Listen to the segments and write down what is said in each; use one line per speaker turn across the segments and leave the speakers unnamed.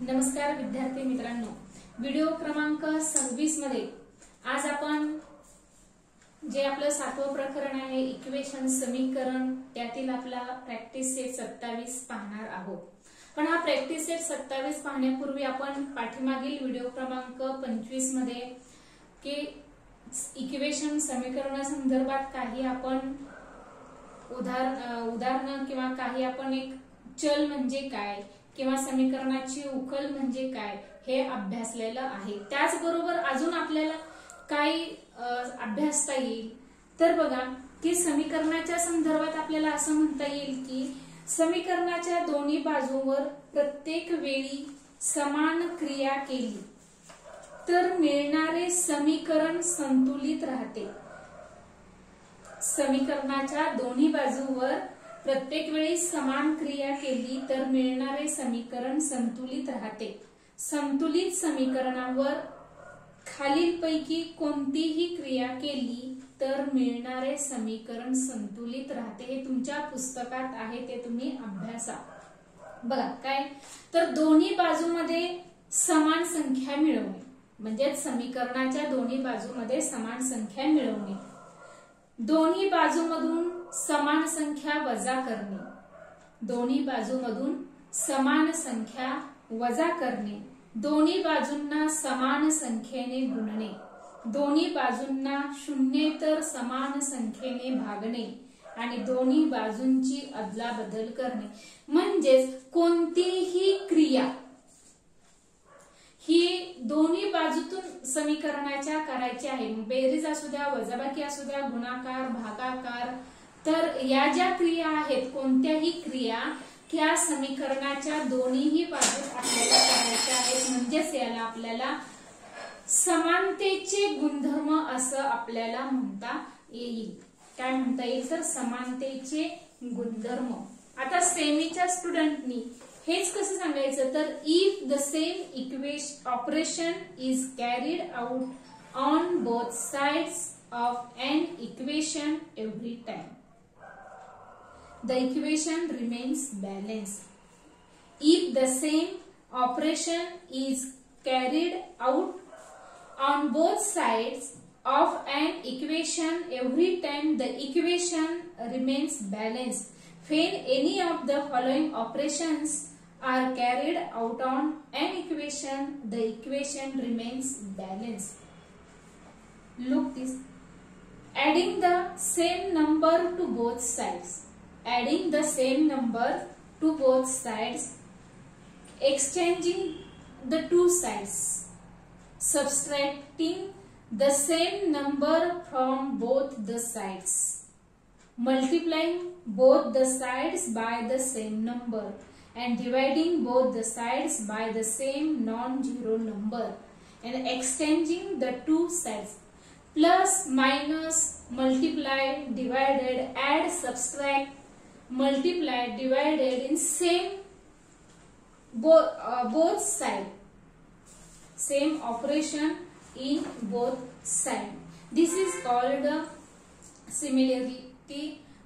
नमस्कार विद्यार्थी मित्रांनो, व्हिडिओ क्रमांक 26 मध्ये आज आपण जे आपलं 7वं प्रकरण आहे इक्वेशन समीकरण त्यातील आपला प्रॅक्टिस सेट 27 पाहणार आहोत। पण हा प्रॅक्टिस सेट 27 पाहण्यापूर्वी आपण पाठीमागील व्हिडिओ क्रमांक 25 मध्ये की इक्वेशन समीकरणासंदर्भात काही आपण उदाहरण किंवा काही आपण एक चल म्हणजे काय किंवा समीकरणाची उकल म्हणजे काय हे अभ्यासलेलं आहे। त्याचबरोबर अजून आपल्याला काही अभ्यासता येईल। तर बघा की समीकरणाच्या संदर्भात आपल्याला असं म्हणता येईल की समीकरणाच्या दोन्ही बाजूवर प्रत्येक वेळी समान क्रिया केली तर मिळणारे समीकरण संतुलित राहते। समीकरणाच्या दोन्ही बाजूवर प्रत्येक वेळी समान क्रिया केली तर मिळणारे समीकरण संतुलित राहते। संतुलित समीकरणावर खालीलपैकी कोणतीही क्रिया केली तर मिळणारे समीकरण संतुलित राहते। हे तुमच्या पुस्तकात आहे, ते तुम्ही अभ्यासा। बघा काय तर दोन्ही बाजूमध्ये समान संख्या मिळवणे म्हणजे समीकरणाच्या दोन्ही बाजूमध्ये समान संख्या मिळवणे, दोन्ही बाजूमधून समान संख्या वजा करणे, दोन्ही बाजूमधून समान संख्या वजा करणे, दोन्ही बाजूंना समान संख्येने गुणणे, दोन्ही बाजूंना शून्येतर समान संख्येने भागणे आणि दोन्ही बाजूंची अदलाबदल करणे। म्हणजेच कोणतीही क्रिया ही दोन्ही बाजूतून समीकरणाच्या करायची आहे। बेरीज असू द्या, वजाबाकी असू द्या, गुणाकार, भागाकार, तर या ज्या क्रिया आहेत कोणत्याही क्रिया त्या समीकरणाच्या दोन्हीही बाजूत आपल्याला करायच्या आहेत। म्हणजेच याला आपल्याला समानतेचे गुणधर्म असं आपल्याला म्हणता येईल। काय म्हणता येईल तर समानतेचे गुणधर्म। आता सेमीच्या स्टुडंटनी हेच कसं सांगायचं तर if the same equation operation is carried out on both sides of an equation every time the equation remains balanced. If the same operation is carried out on both sides of an equation every time, the equation remains balanced. When any of the following operations are carried out on an equation, the equation remains balanced. Look this. Adding the same number to both sides. Adding the same number to both sides, exchanging the two sides, subtracting the same number from both the sides, multiplying both the sides by the same number and dividing both the sides by the same non-zero number and exchanging the two sides, plus, minus, multiply, divided, add, subtract, multiply, divided in same both side, same operation in both side. This is called similarity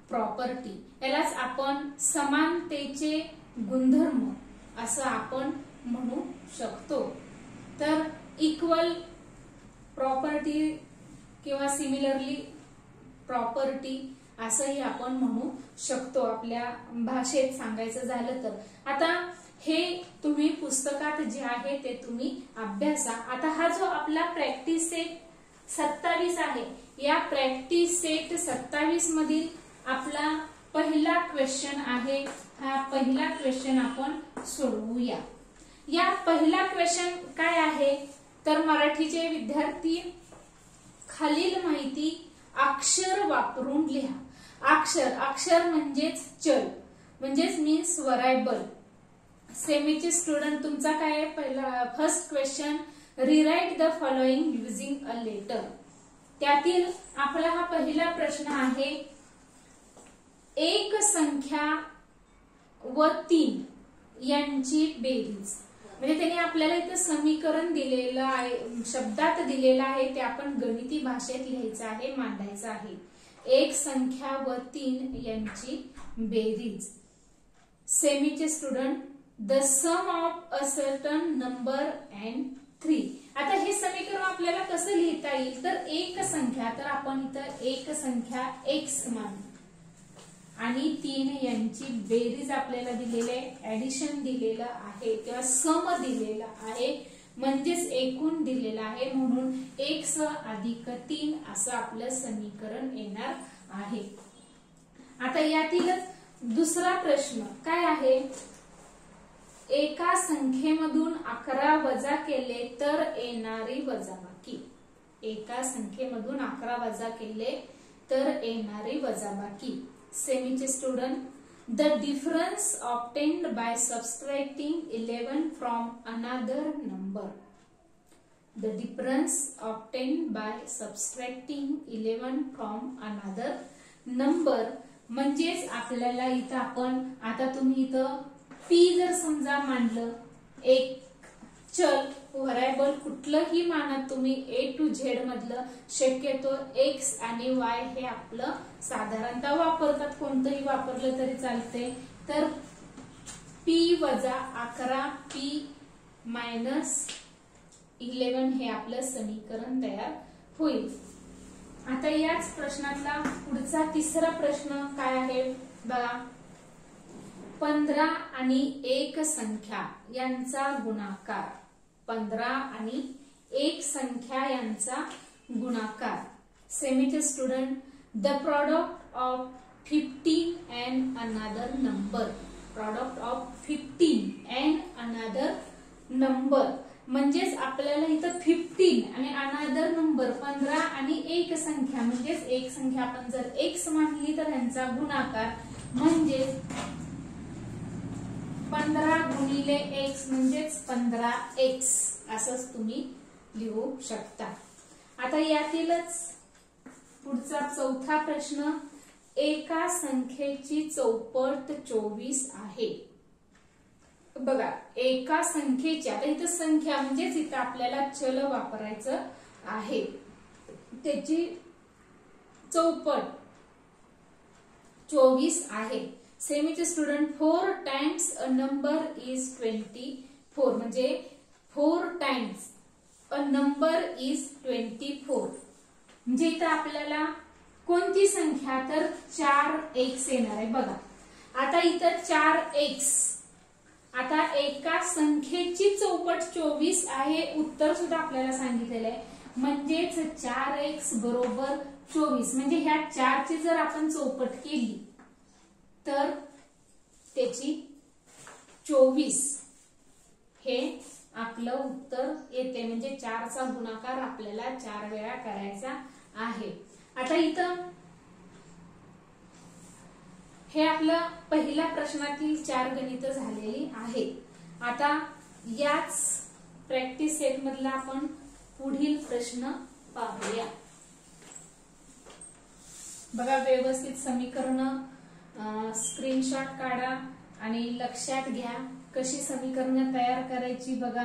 property. यालाच आपण समानतेचे गुणधर्म असं आपण म्हणू शकतो। तर equal property किंवा सिमिलरली प्रॉपर्टी असंही आपण म्हणू शकतो आपल्या भाषेत सांगायचं झालं तर। आता हे तुम्ही पुस्तकात जे आहे ते तुम्ही अभ्यासा। आता हा जो आपला प्रॅक्टिस सेट 27 आहे, या प्रॅक्टिस सेट 27 मधील आपला पहिला क्वेश्चन आहे। हा पहिला क्वेश्चन आपण सोडवूया। या पहिला क्वेश्चन काय आहे तर मराठीचे विद्यार्थी खालील माहिती अक्षर वापरून लिहा। अक्षर म्हणजेच चल म्हणजेच मीन्स व्हरायबल। सेमीचे स्टुडंट तुमचा काय आहे पहिला first question, rewrite the following using a letter. त्यातील आपला हा पहिला प्रश्न आहे, एक संख्या व 3 यांची बेरीज। म्हणजे त्यांनी आपल्याला इथे समीकरण दिलेलं आहे, शब्दात दिलेलं आहे, ते आपण गणिती भाषेत लिहायचं आहे, मांडायचं आहे। एक संख्या व 3 यांची बेरीज। सेमीचे student the sum of a certain number and 3. आता हे समीकरण आपल्याला कसं लिहिता येईल, तर एक संख्या, तर आपण इथं एक संख्या x मानू आणि 3 यांची बेरीज आपल्याला दिलेली आहे, ऍडिशन दिलेलं आहे किंवा सम दिलेला आहे, म्हणजेच एकूण दिलेला आहे, म्हणून x अधिक 3 असं आपलं समीकरण येणार आहे. आता यातीलच दुसरा प्रश्न काय आहे, एका संख्येमधून 11 वजा केले तर येणारी वजाबाकी. एका संख्येमधून 11 वजा केले तर येणारी वजाबाकी. सेमीचे student, the difference obtained by subtracting 11 from another number. The difference obtained by subtracting 11 from another number, म्हणजेच आपल्याला इथं आपण, आता तुम्ही इथं p जर समजा मांडलं, एक चल व्हरायबल कुठलंही मानत तुम्ही A to Z मधलं, शक्यतो x आणि y हे आपलं साधारणतः वापरतात, कोणतंही वापरलं तरी चालते. तर p वजा 11 p मायनस 11 हे आपलं समीकरण तयार होईल. आता याच प्रश्नातला पुढचा तिसरा प्रश्न काय आहे बघा, 15 आणि एक संख्या यांचा गुणाकार. 15 आणि एक संख्या यांचा गुणाकार. सेमीचे student, the product of 15 and another number. Product of 15 and another number, म्हणजेच आपल्याला इथं 15 आणि अनदर नंबर 15 आणि एक संख्या, म्हणजेच एक संख्या आपण जर x मानली तर यांचा गुणाकार, म्हणजे 15 गुणिले x म्हणजेच 15x असंच तुम्ही लिहू शकता. आता यातीलच पुढचा चौथा प्रश्न, एका संख्येची चौपट 24 आहे. बघा, एका संख्येची, आता इथं संख्या म्हणजेच इथं आपल्याला चल वापरायचं आहे, त्याची चौपट 24 आहे. सेमीचे student, 4 times a number is 24, म्हणजे 4 टाइम्स अ नंबर इज 24, म्हणजे इथं आपल्याला कोणती संख्या, तर 4x येणार आहे. बघा आता इथं 4x, आता एका संख्येची चौपट 24 आहे, उत्तर सुद्धा आपल्याला सांगितलेलं आहे, म्हणजेच 4x बरोबर 24, म्हणजे ह्या 4 ची जर आपण चौपट केली तर त्याची 24 हे आपलं उत्तर येते, म्हणजे 4 चा गुणाकार आपल्याला 4 वेळा करायचा आहे. आता इथं हे आपलं पहिल्या प्रश्नातील 4 गणित झालेली आहे. आता याच प्रॅक्टिस सेट मधला आपण पुढील प्रश्न पाहूया. बघा, व्यवस्थित समीकरण स्क्रीनशॉट काढा आणि लक्षात घ्या कशी समीकरण तयार करायची. बघा,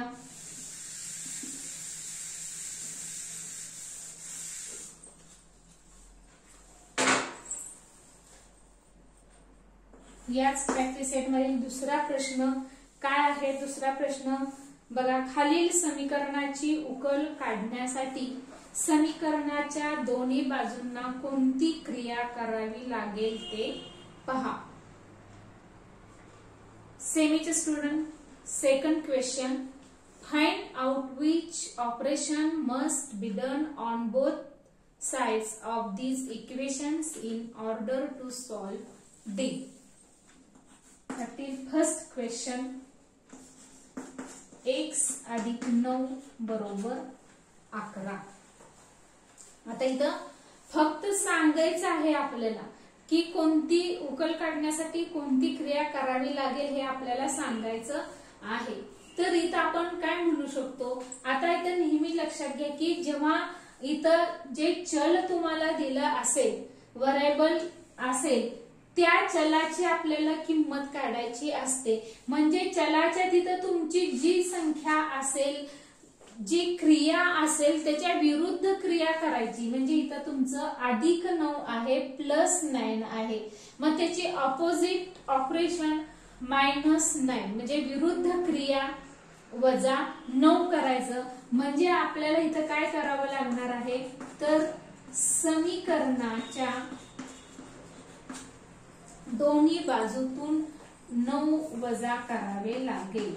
याच प्रॅक्टिस सेट मधील दुसरा प्रश्न काय आहे. दुसरा प्रश्न बघा, खालील समीकरणाची उकल काढण्यासाठी समीकरणाच्या दोन्ही बाजूंना कोणती क्रिया करावी लागेल ते पहा. सेमीचे student, second question, find out which operation must be done on both sides of these equations in order to solve D. That is first question, x अधिक 9 बरोबर 11. आता इथं फक्त सांगायचं आहे आपल्याला की कोणती उकल काढण्यासाठी कोणती क्रिया करावी लागेल हे आपल्याला सांगायचं आहे. तर इथं आपण काय म्हणू शकतो, आता इथं नेहमी लक्षात घ्या की जेव्हा इथं जे चल तुम्हाला दिलं असेल, व्हरायबल असेल, त्या चलाची आपल्याला किंमत काढायची असते. म्हणजे चलाच्या तिथं तुमची जी संख्या असेल, जी क्रिया असेल त्याच्या विरुद्ध क्रिया करायची. म्हणजे इथं तुमचं अधिक 9 आहे प्लस 9 आहे, मग त्याची ऑपोजिट ऑपरेशन -9 म्हणजे विरुद्ध क्रिया वजा 9 करायचं. म्हणजे आपल्याला इथं काय करावं लागणार आहे, तर समीकरणाच्या दोन्ही बाजूतून 9 वजा करावे लागेल.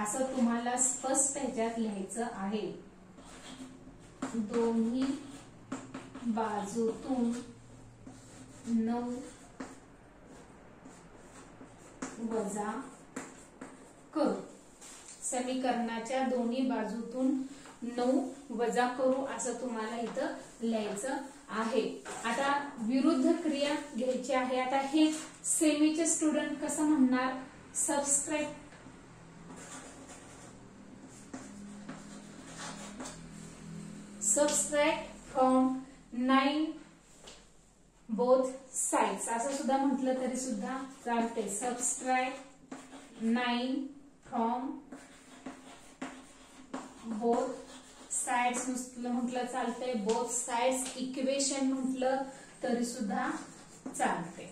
असं तुम्हाला स्पष्ट ह्याच्यात लिहायचं आहे. दोन्ही बाजूतून 9 वजा करू. समीकरणाच्या दोन्ही बाजूतून 9 वजा करू असं तुम्हाला इथं लिहायचं आहे. आता विरुद्ध क्रिया घ्यायची आहे. आता हे सेमीचे स्टुडंट कसं म्हणणार, सबस्ट्रॅक्ट फ्रॉम 9 बोथ साइड्स असं सुद्धा म्हटलं तरी सुद्धा चालते. सबस्ट्रॅक्ट 9 फ्रॉम बोथ साइड्स म्हटलं चालते. बोथ साइड्स इक्वेशन म्हटलं तरी सुद्धा चालते,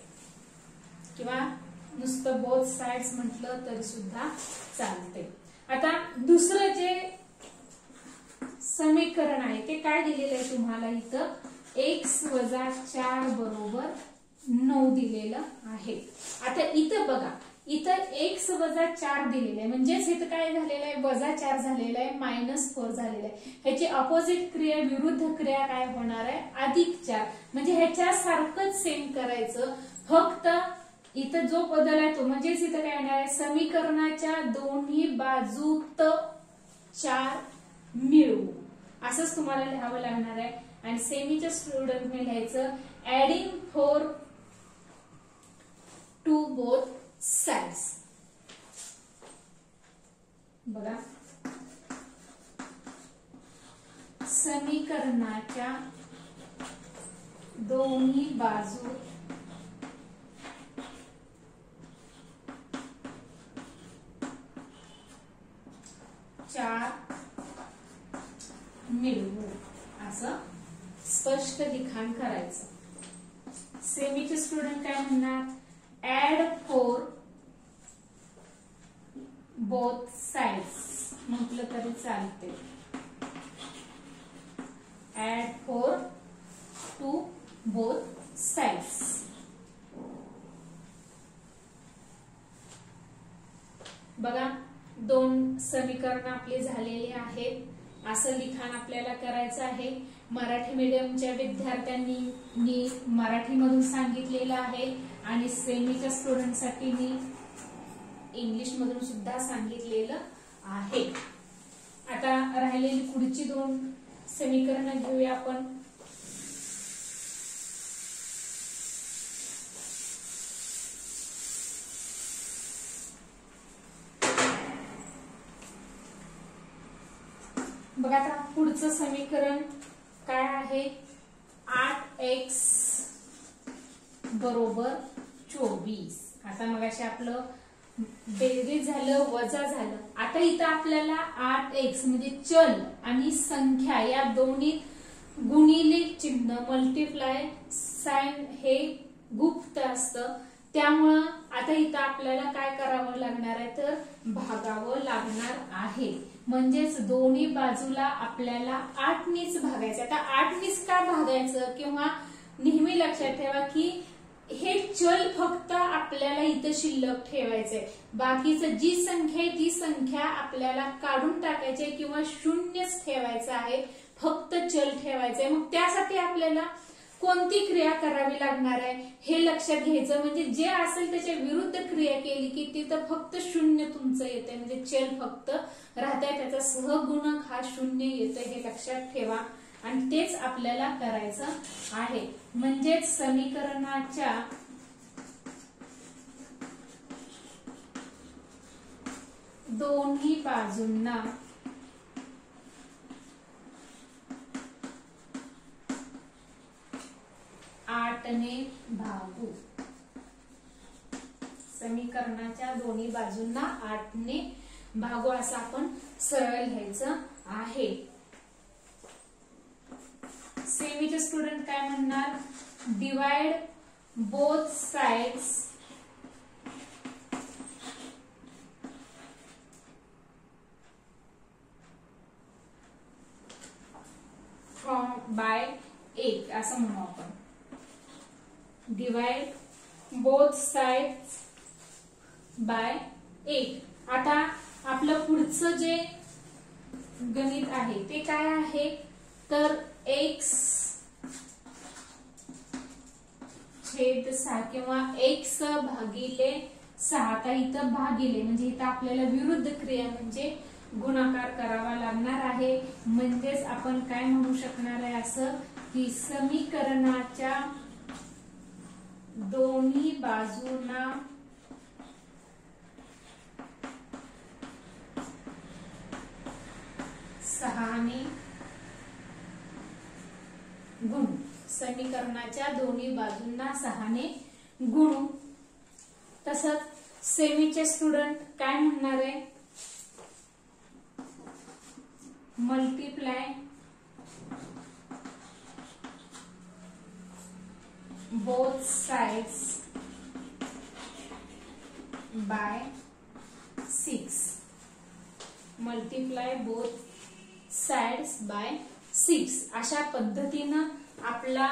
किंवा नुसतं बोथ साइड्स म्हटलं तरी सुद्धा चालते. आता दुसरं जे समीकरण आहे ते काय दिलेलं आहे तुम्हाला इथं, x - 4 बरोबर 9 दिलेलं आहे. आता इथं बघा, इथं x - 4 दिलेलं आहे, म्हणजेच इथं काय झालेलं आहे, -4 झालेलं आहे, -4 झालेलं आहे. ह्याची ऑपोजिट क्रिया विरुद्ध क्रिया काय होणार आहे, +4. म्हणजे ह्याच्या सारखंच सेम करायचं, फक्त इथं जो बदल आहे तो म्हणजेच इथं काय येणार आहे, समीकरणाच्या दोन्ही बाजूत 4 मिळवू असंच तुम्हाला लिहावं लागणार आहे. आणि सेमीच्या स्टुडंटने लिहायचं ऍडिंग 4 टू बोथ साइड्स. बघा, समीकरणाच्या दोन्ही बाजू 4 मिळवू असं स्पष्ट लिखाण करायचं. सेमीचे स्टुडंट काय म्हणणार, ऍड 4 बोथ साइड्स म्हटलं तरी चालते. Add 4 to both sides. बघा, 2 समीकरण आपले झालेले आहेत. असं लिखाण आपल्याला करायचं आहे. मराठी मीडियमच्या विद्यार्थ्यांनी मी मराठीमधून सांगितलेलं आहे आणि सेमीच्या स्टुडंटसाठी मी इंग्लिश मधून सुद्धा सांगितलेलं आहे. आता राहिलेली पुढची 2 समीकरणं घेऊया आपण. बघा, आता पुढचं समीकरण काय आहे, 8x बरोबर 24. आता मगाशी आपलं बेरीज झालं, वजा झालं. आता इथं आपल्याला 8x म्हणजे चल आणि संख्या या दोन्ही गुणिले चिन्ह, मल्टिप्लाय साइन हे गुप्त असतं. त्यामुळं आता इथं आपल्याला काय करावं लागणार आहे, तर भागावं लागणार आहे. म्हणजेच दोन्ही बाजूला आपल्याला 8नीच भागायचं. आता 8नीच का भागायचं, किंवा नेहमी लक्षात ठेवा की हे चल फक्त आपल्याला इथं शिल्लक ठेवायचंय. बाकीचं जी संख्या आहे ती संख्या आपल्याला काढून टाकायची किंवा शून्यच ठेवायचं आहे, फक्त चल ठेवायचंय. मग त्यासाठी आपल्याला कोणती क्रिया करावी लागणार आहे हे लक्षात घ्यायचं. म्हणजे जे असेल त्याच्या विरुद्ध क्रिया केली की तिथं फक्त शून्य तुमचं येतंय, म्हणजे चल फक्त राहतंय, त्याचा सहगुणक हा शून्य येतोय, हे लक्षात ठेवा. आणि तेच आपल्याला करायचं आहे. म्हणजेच समीकरणाच्या दोन्ही बाजूंना 8ने भागू. समीकरणाच्या दोन्ही बाजूंना 8ने भागू असं आपण सरळ लिहायचं आहे. सेमीचे स्टुडंट काय म्हणणार, डिवाइड बोथ साइड्स 1 असं म्हणू आपण. Divide both sides by 1. आता आपलं पुढचं जे गणित आहे ते काय आहे तर x छेद 6 किंवा x भागिले 6. आता इथं भागिले म्हणजे इथं आपल्याला विरुद्ध क्रिया म्हणजे गुणाकार करावा लागणार आहे. म्हणजेच आपण काय म्हणू शकणार आहे असं की समीकरणाच्या दोन्ही बाजूंना सहाने गुणू. समीकरणाच्या दोन्ही बाजूंना 6ने गुणू. तसंच सेमीचे स्टुडंट काय म्हणणार आहे multiply both sides by 6. Multiply both sides by 6 अशा पद्धतीनं आपला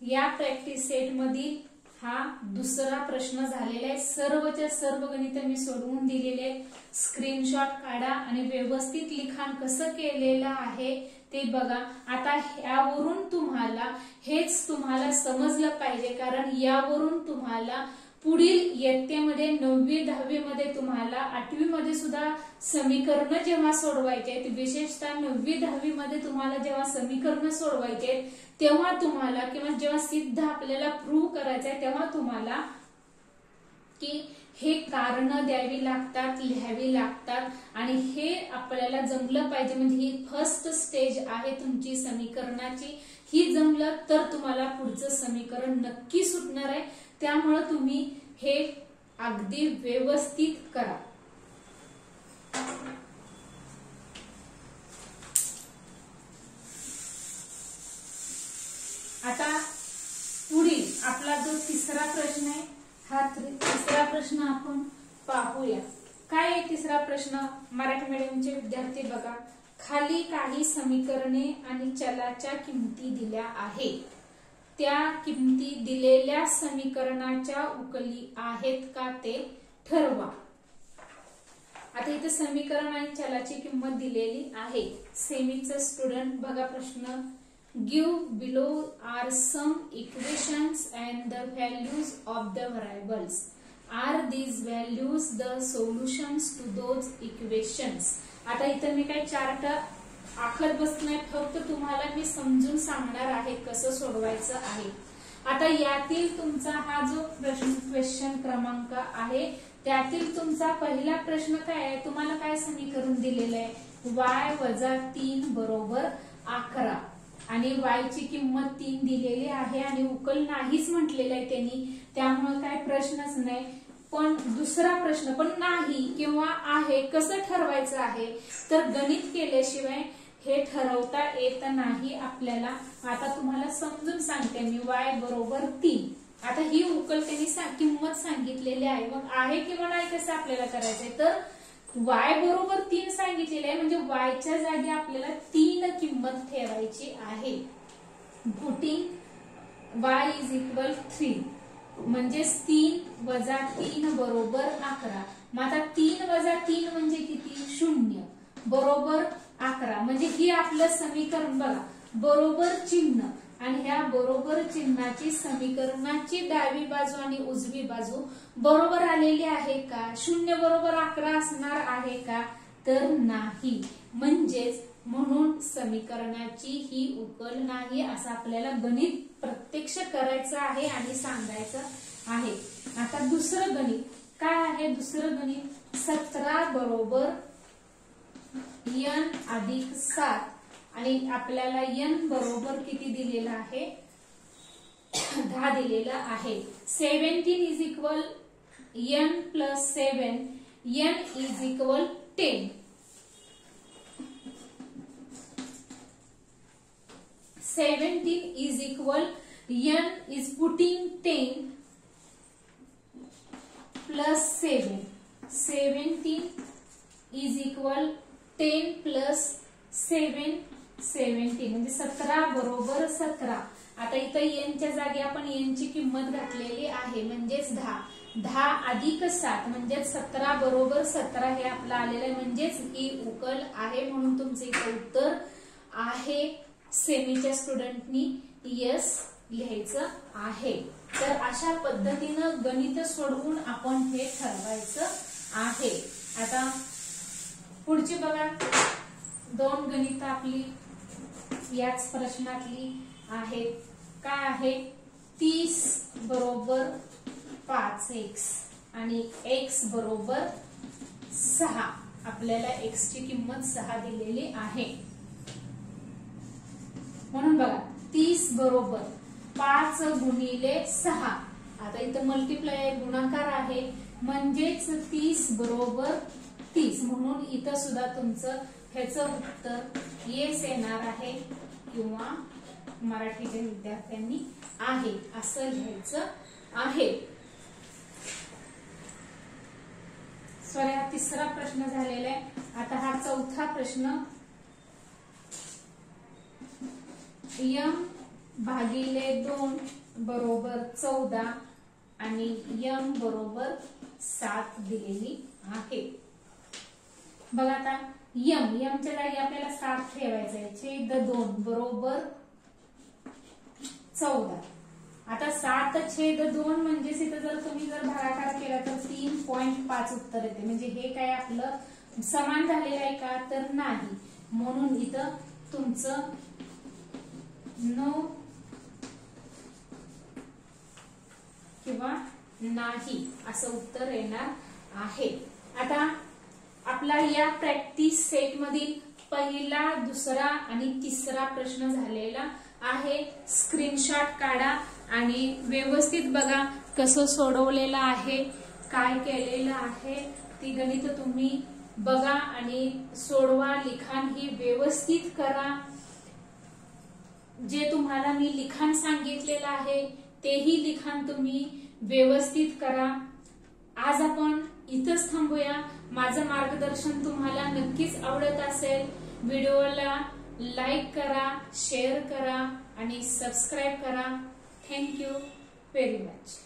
या प्रॅक्टिस सेट मधील हा दुसरा प्रश्न झालेला आहे. सर्वच्या सर्व गणित मी सोडवून दिलेले. स्क्रीनशॉट काढा आणि व्यवस्थित लिखाण कसं केलेलं आहे ते बघा. आता यावरून तुम्हाला हेच तुम्हाला समजलं पाहिजे कारण यावरून तुम्हाला पुढील इयत्तेमध्ये 9वी 10वी मध्ये तुम्हाला 8वी मध्ये सुद्धा समीकरण जेव्हा सोडवायचे आहेत, विशेषतः 9वी 10वी मध्ये तुम्हाला जेव्हा समीकरण सोडवायचे आहेत तेव्हा तुम्हाला किंवा जेव्हा सिद्ध आपल्याला प्रूव्ह करायचं आहे तेव्हा तुम्हाला की हे कारण द्यावी लागतात, लिहावी लागतात आणि हे आपल्याला जमलं पाहिजे. म्हणजे ही फर्स्ट स्टेज आहे तुमची समीकरणाची. ही जमलं तर तुम्हाला पुढचं समीकरण नक्की सुटणार आहे. त्यामुळे तुम्ही हे अगदी व्यवस्थित करा. आता पुढील आपला जो तिसरा प्रश्न आहे हा तिसरा प्रश्न आपण पाहूया. काय आहे तिसरा प्रश्न? मराठी मीडियमचे विद्यार्थी बघा. खाली काही समीकरणे आणि चलाच्या किमती दिल्या आहेत. त्या किमती दिलेल्या समीकरणाच्या उकली आहेत का ते ठरवा. आता इथे समीकरण आणि चलाची किंमत दिलेली आहे. सेमीचं स्टुडंट बघा प्रश्न. Give below are some equations and the values of the variables. Are these values the solutions to those equations? आता इथं मी काय चार्ट आखत बसणार, फक्त तुम्हाला मी समजून सांगणार आहे कसं सोडवायचं आहे. आता यातील तुमचा हा जो प्रश्न क्वेश्चन क्रमांक आहे त्यातील तुमचा पहिला प्रश्न काय आहे? तुम्हाला काय समीकरण दिलेलं आहे? y - 3 बरोबर 11 आणि y ची किंमत 3 दिलेली आहे आणि उकल नाहीच म्हटलेलं आहे त्यांनी. त्यामुळे काय प्रश्नच नाही. पण दुसरा प्रश्न पण नाही किंवा आहे कसं ठरवायचं आहे तर गणित केल्याशिवाय हे ठरवता येत नाही आपल्याला. आता तुम्हाला समजून सांगते मी. y बरोबर 3. आता ही उकल त्यांनी किंमत सांगितलेली आहे. मग आहे किंवा नाही कसं आपल्याला करायचंय तर y बरोबर 3 सांगितलेले आहे म्हणजे y च्या जागी आपल्याला 3 किंमत ठेवायची आहे. पुटिंग y = 3 म्हणजे 3 - 3 बरोबर 11. मग आता 3 - 3 म्हणजे किती? 0 बरोबर 11. म्हणजे ही आपलं समीकरण बघा. बरोबर चिन्ह आणि ह्या बरोबर चिन्हाची समीकरणाची डावी बाजू आणि उजवी बाजू बरोबर आलेली आहे का? 0 बरोबर 11 असणार आहे का? तर नाही. म्हणजेच म्हणून समीकरणाची ही उकल नाही असं आपल्याला गणित प्रत्यक्ष करायचं आहे आणि सांगायचं आहे. आता दुसरं गणित काय आहे? दुसरं गणित 17 बरोबर n + 7 आणि आपल्याला n बरोबर किती दिलेलं आहे? 10 दिलेलं आहे. 17 = n + 7 n = 10. 17 = n is putting 10 plus 7. 17 = 10 plus 7 17 म्हणजे 17 बरोबर 17 आता इथं एनच्या जागी आपण एनची किंमत घातलेली आहे म्हणजेच 10. 10 अधिक 7 म्हणजेच 17 बरोबर 17 हे आपलं आलेलं आहे, म्हणजेच ही उकल आहे. म्हणून तुमचं इथं उत्तर आहे. सेमीच्या स्टुडंटनी यस लिहायचं आहे. तर अशा पद्धतीनं गणित सोडवून आपण हे ठरवायचं आहे. आता पुढची बघा, 2 गणित आपली याच प्रश्नातली आहेत. काय आहे? 30 बरोबर 5x आणि x बरोबर 6. आपल्याला x ची किंमत 6 दिलेली आहे. म्हणून बघा 30 बरोबर 5 गुणिले 6. आता इथं मल्टिप्लाय गुणाकार आहे म्हणजेच 30 बरोबर 30. म्हणून इथं सुद्धा तुमचं ह्याचं उत्तर येस येणार आहे किंवा मराठीच्या विद्यार्थ्यांनी आहे असं लिहायचं आहे. सॉरी, हा 3रा प्रश्न झालेला आहे. आता हा 4था प्रश्न. m भागिले 2 बरोबर 14 आणि m बरोबर 7 दिलेली आहे. बघा आता m च्या जागी आपल्याला 7 ठेवायचं आहे. छेद 2 बरोबर 14. आता 7/2 म्हणजे इथं जर तुम्ही भागाकार केला तर 3.5 उत्तर येते. म्हणजे हे काय आपलं समान झालेलं आहे का? तर नाही. म्हणून इथं तुमचं 9 किंवा नाही असं उत्तर येणार आहे. आता आपला या प्रॅक्टिस सेट मधील पहिला, 2रा आणि 3रा प्रश्न झालेला आहे. स्क्रीनशॉट काढा आणि व्यवस्थित बघा कसं सोडवलेलं आहे, काय केलेलं आहे. ती गणित तुम्ही बघा आणि सोडवा. लिखाण ही व्यवस्थित करा. जे तुम्हाला मी लिखाण सांगितलेलं आहे तेही लिखाण तुम्ही व्यवस्थित करा. आज आपण इथंच थांबूया. माझं मार्गदर्शन तुम्हाला नक्कीच आवडत असेल. व्हिडिओला लाईक करा, शेअर करा आणि सबस्क्राईब करा. Thank you very much.